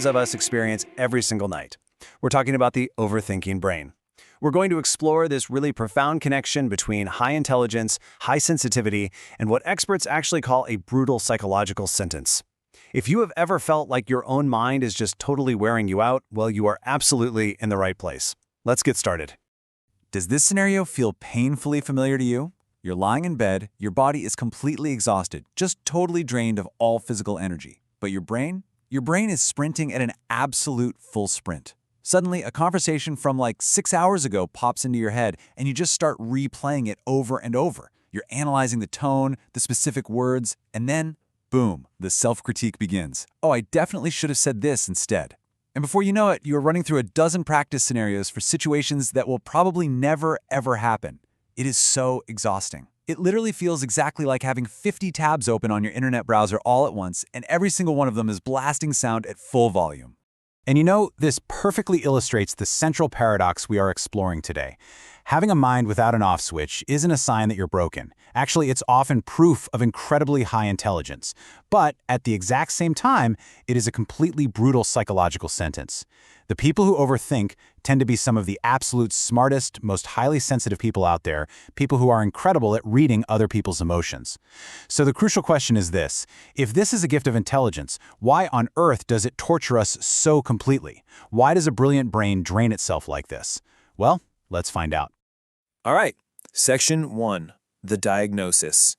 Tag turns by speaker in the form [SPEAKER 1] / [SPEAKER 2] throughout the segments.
[SPEAKER 1] millions of us experience every single night. We're talking about the overthinking brain. We're going to explore this really profound connection between high intelligence, high sensitivity, and what experts actually call a brutal psychological sentence. If you have ever felt like your own mind is just totally wearing you out, well, you are absolutely in the right place. Let's get started.
[SPEAKER 2] Does this scenario feel painfully familiar to you? You're lying in bed, your body is completely exhausted, just totally drained of all physical energy. But your brain? Your brain is sprinting at an absolute full sprint. Suddenly, a conversation from like 6 hours ago pops into your head, and you just start replaying it over and over. You're analyzing the tone, the specific words, and then, boom, the self-critique begins. Oh, I definitely should have said this instead. And before you know it, you're running through a dozen practice scenarios for situations that will probably never, ever happen. It is so exhausting. It literally feels exactly like having 50 tabs open on your internet browser all at once, and every single one of them is blasting sound at full volume.
[SPEAKER 3] And you know, this perfectly illustrates the central paradox we are exploring today. Having a mind without an off switch isn't a sign that you're broken. Actually, it's often proof of incredibly high intelligence. But at the exact same time, it is a completely brutal psychological sentence. The people who overthink tend to be some of the absolute smartest, most highly sensitive people out there, people who are incredible at reading other people's emotions. So the crucial question is this: if this is a gift of intelligence, why on earth does it torture us so completely? Why does a brilliant brain drain itself like this? Well, let's find out.
[SPEAKER 4] All right, Section 1, the diagnosis.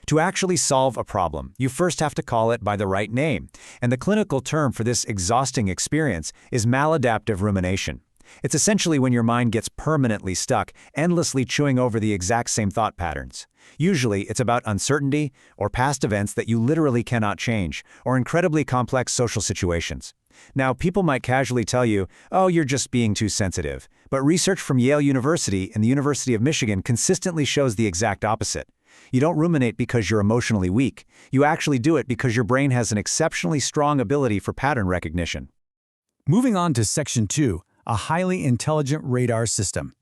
[SPEAKER 1] To actually solve a problem, you first have to call it by the right name, and the clinical term for this exhausting experience is maladaptive rumination. It's essentially when your mind gets permanently stuck, endlessly chewing over the exact same thought patterns. Usually, it's about uncertainty or past events that you literally cannot change, or incredibly complex social situations. Now, people might casually tell you, oh, you're just being too sensitive. But research from Yale University and the University of Michigan consistently shows the exact opposite. You don't ruminate because you're emotionally weak. You actually do it because your brain has an exceptionally strong ability for pattern recognition.
[SPEAKER 5] Moving on to Section 2, a highly intelligent radar system.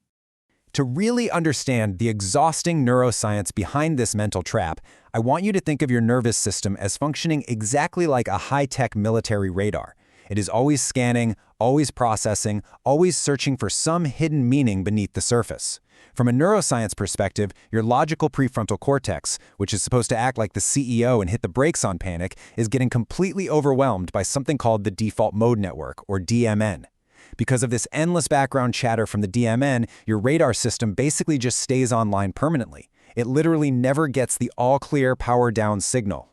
[SPEAKER 6] To really understand the exhausting neuroscience behind this mental trap, I want you to think of your nervous system as functioning exactly like a high-tech military radar. It is always scanning, always processing, always searching for some hidden meaning beneath the surface. From a neuroscience perspective, your logical prefrontal cortex, which is supposed to act like the CEO and hit the brakes on panic, is getting completely overwhelmed by something called the default mode network, or DMN. Because of this endless background chatter from the DMN, your radar system basically just stays online permanently. It literally never gets the all-clear power-down signal.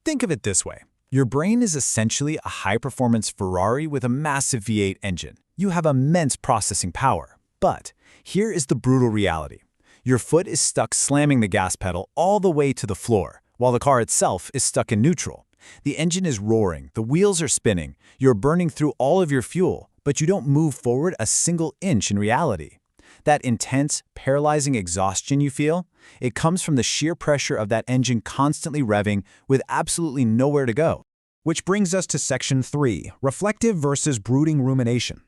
[SPEAKER 5] Think of it this way. Your brain is essentially a high-performance Ferrari with a massive V8 engine. You have immense processing power. But here is the brutal reality. Your foot is stuck slamming the gas pedal all the way to the floor, while the car itself is stuck in neutral. The engine is roaring, the wheels are spinning, you're burning through all of your fuel, but you don't move forward a single inch in reality. That intense, paralyzing exhaustion you feel, it comes from the sheer pressure of that engine constantly revving with absolutely nowhere to go.
[SPEAKER 6] Which brings us to Section 3, reflective versus brooding rumination.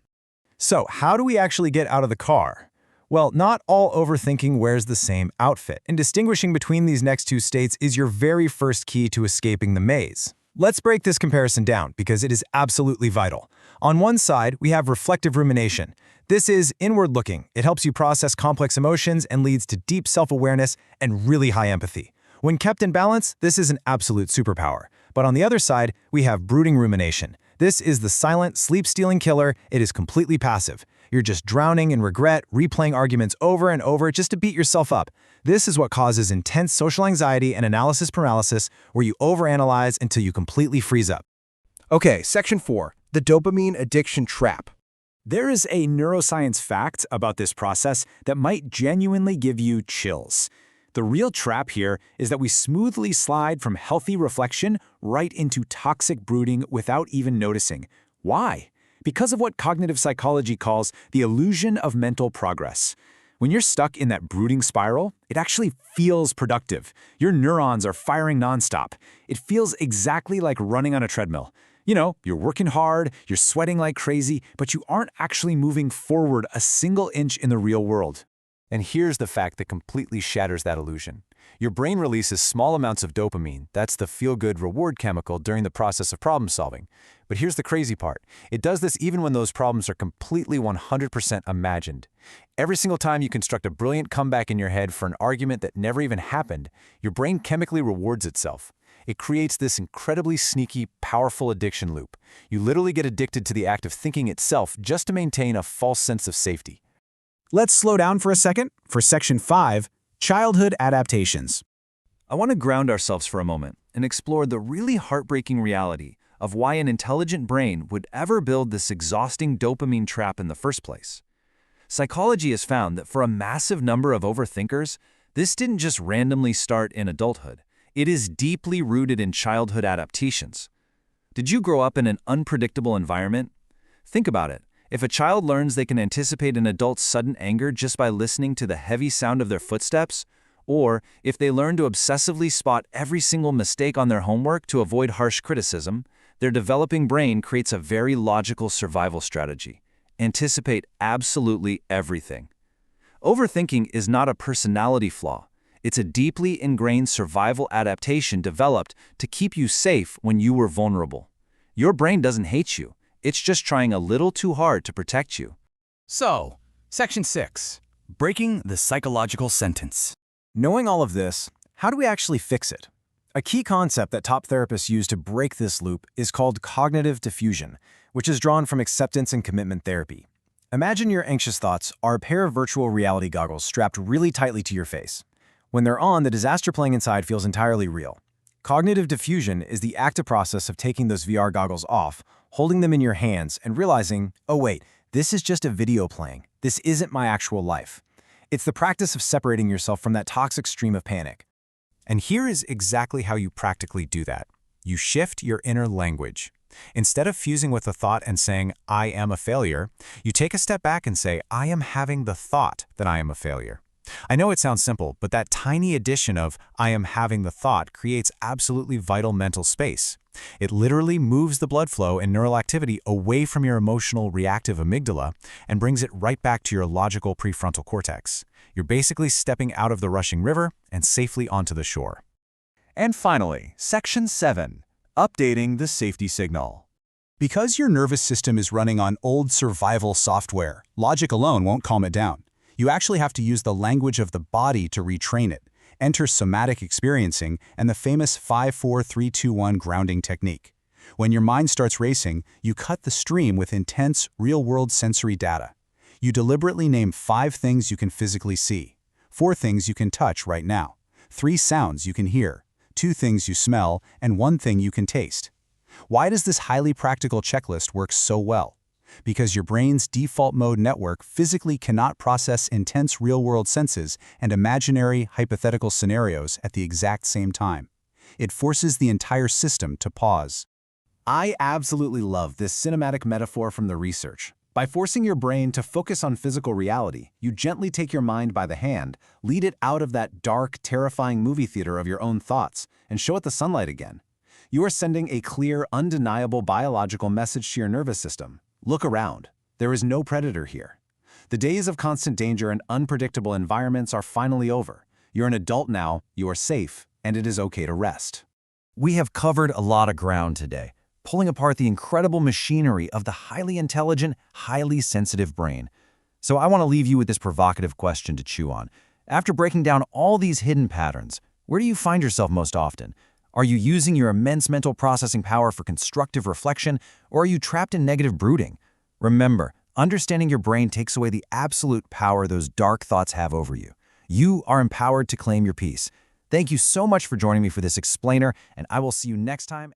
[SPEAKER 5] So, how do we actually get out of the car? Well, not all overthinking wears the same outfit, and distinguishing between these next two states is your very first key to escaping the maze. Let's break this comparison down because it is absolutely vital. On one side, we have reflective rumination. This is inward-looking. It helps you process complex emotions and leads to deep self-awareness and really high empathy. When kept in balance, this is an absolute superpower. But on the other side, we have brooding rumination. This is the silent, sleep-stealing killer. It is completely passive. You're just drowning in regret, replaying arguments over and over just to beat yourself up. This is what causes intense social anxiety and analysis paralysis, where you overanalyze until you completely freeze up.
[SPEAKER 6] Okay, Section 4, the dopamine addiction trap.
[SPEAKER 3] There is a neuroscience fact about this process that might genuinely give you chills. The real trap here is that we smoothly slide from healthy reflection right into toxic brooding without even noticing. Why? Because of what cognitive psychology calls the illusion of mental progress. When you're stuck in that brooding spiral, it actually feels productive. Your neurons are firing nonstop. It feels exactly like running on a treadmill. You know, you're working hard, you're sweating like crazy, but you aren't actually moving forward a single inch in the real world. And here's the fact that completely shatters that illusion. Your brain releases small amounts of dopamine, that's the feel-good reward chemical during the process of problem solving. But here's the crazy part. It does this even when those problems are completely 100% imagined. Every single time you construct a brilliant comeback in your head for an argument that never even happened, your brain chemically rewards itself. It creates this incredibly sneaky, powerful addiction loop. You literally get addicted to the act of thinking itself just to maintain a false sense of safety.
[SPEAKER 5] Let's slow down for a second for Section 5, Childhood Adaptations.
[SPEAKER 2] I want to ground ourselves for a moment and explore the really heartbreaking reality of why an intelligent brain would ever build this exhausting dopamine trap in the first place. Psychology has found that for a massive number of overthinkers, this didn't just randomly start in adulthood. It is deeply rooted in childhood adaptations. Did you grow up in an unpredictable environment? Think about it. If a child learns they can anticipate an adult's sudden anger just by listening to the heavy sound of their footsteps, or if they learn to obsessively spot every single mistake on their homework to avoid harsh criticism, their developing brain creates a very logical survival strategy. Anticipate absolutely everything. Overthinking is not a personality flaw. It's a deeply ingrained survival adaptation developed to keep you safe when you were vulnerable. Your brain doesn't hate you. It's just trying a little too hard to protect you.
[SPEAKER 3] So, Section 6, Breaking the Psychological Sentence.
[SPEAKER 5] Knowing all of this, how do we actually fix it? A key concept that top therapists use to break this loop is called cognitive diffusion, which is drawn from acceptance and commitment therapy. Imagine your anxious thoughts are a pair of virtual reality goggles strapped really tightly to your face. When they're on, the disaster playing inside feels entirely real. Cognitive diffusion is the active process of taking those VR goggles off, holding them in your hands, and realizing, oh wait, this is just a video playing. This isn't my actual life. It's the practice of separating yourself from that toxic stream of panic.
[SPEAKER 3] And here is exactly how you practically do that. You shift your inner language. Instead of fusing with the thought and saying, I am a failure, you take a step back and say, I am having the thought that I am a failure. I know it sounds simple, but that tiny addition of I am having the thought creates absolutely vital mental space. It literally moves the blood flow and neural activity away from your emotional reactive amygdala and brings it right back to your logical prefrontal cortex. You're basically stepping out of the rushing river and safely onto the shore.
[SPEAKER 2] And finally, Section 7, Updating the Safety Signal.
[SPEAKER 3] Because your nervous system is running on old survival software, logic alone won't calm it down. You actually have to use the language of the body to retrain it. Enter somatic experiencing and the famous 5-4-3-2-1 grounding technique. When your mind starts racing, you cut the stream with intense, real-world sensory data. You deliberately name 5 things you can physically see, 4 things you can touch right now, 3 sounds you can hear, 2 things you smell, and 1 thing you can taste. Why does this highly practical checklist work so well? Because your brain's default mode network physically cannot process intense real-world senses and imaginary, hypothetical scenarios at the exact same time. It forces the entire system to pause.
[SPEAKER 5] I absolutely love this cinematic metaphor from the research. By forcing your brain to focus on physical reality, you gently take your mind by the hand, lead it out of that dark, terrifying movie theater of your own thoughts, and show it the sunlight again. You are sending a clear, undeniable biological message to your nervous system. Look around. There is no predator here. The days of constant danger and unpredictable environments are finally over. You're an adult now, you are safe, and it is okay to rest.
[SPEAKER 2] We have covered a lot of ground today, pulling apart the incredible machinery of the highly intelligent, highly sensitive brain. So I want to leave you with this provocative question to chew on. After breaking down all these hidden patterns, where do you find yourself most often? Are you using your immense mental processing power for constructive reflection, or are you trapped in negative brooding? Remember, understanding your brain takes away the absolute power those dark thoughts have over you. You are empowered to claim your peace. Thank you so much for joining me for this explainer, and I will see you next time.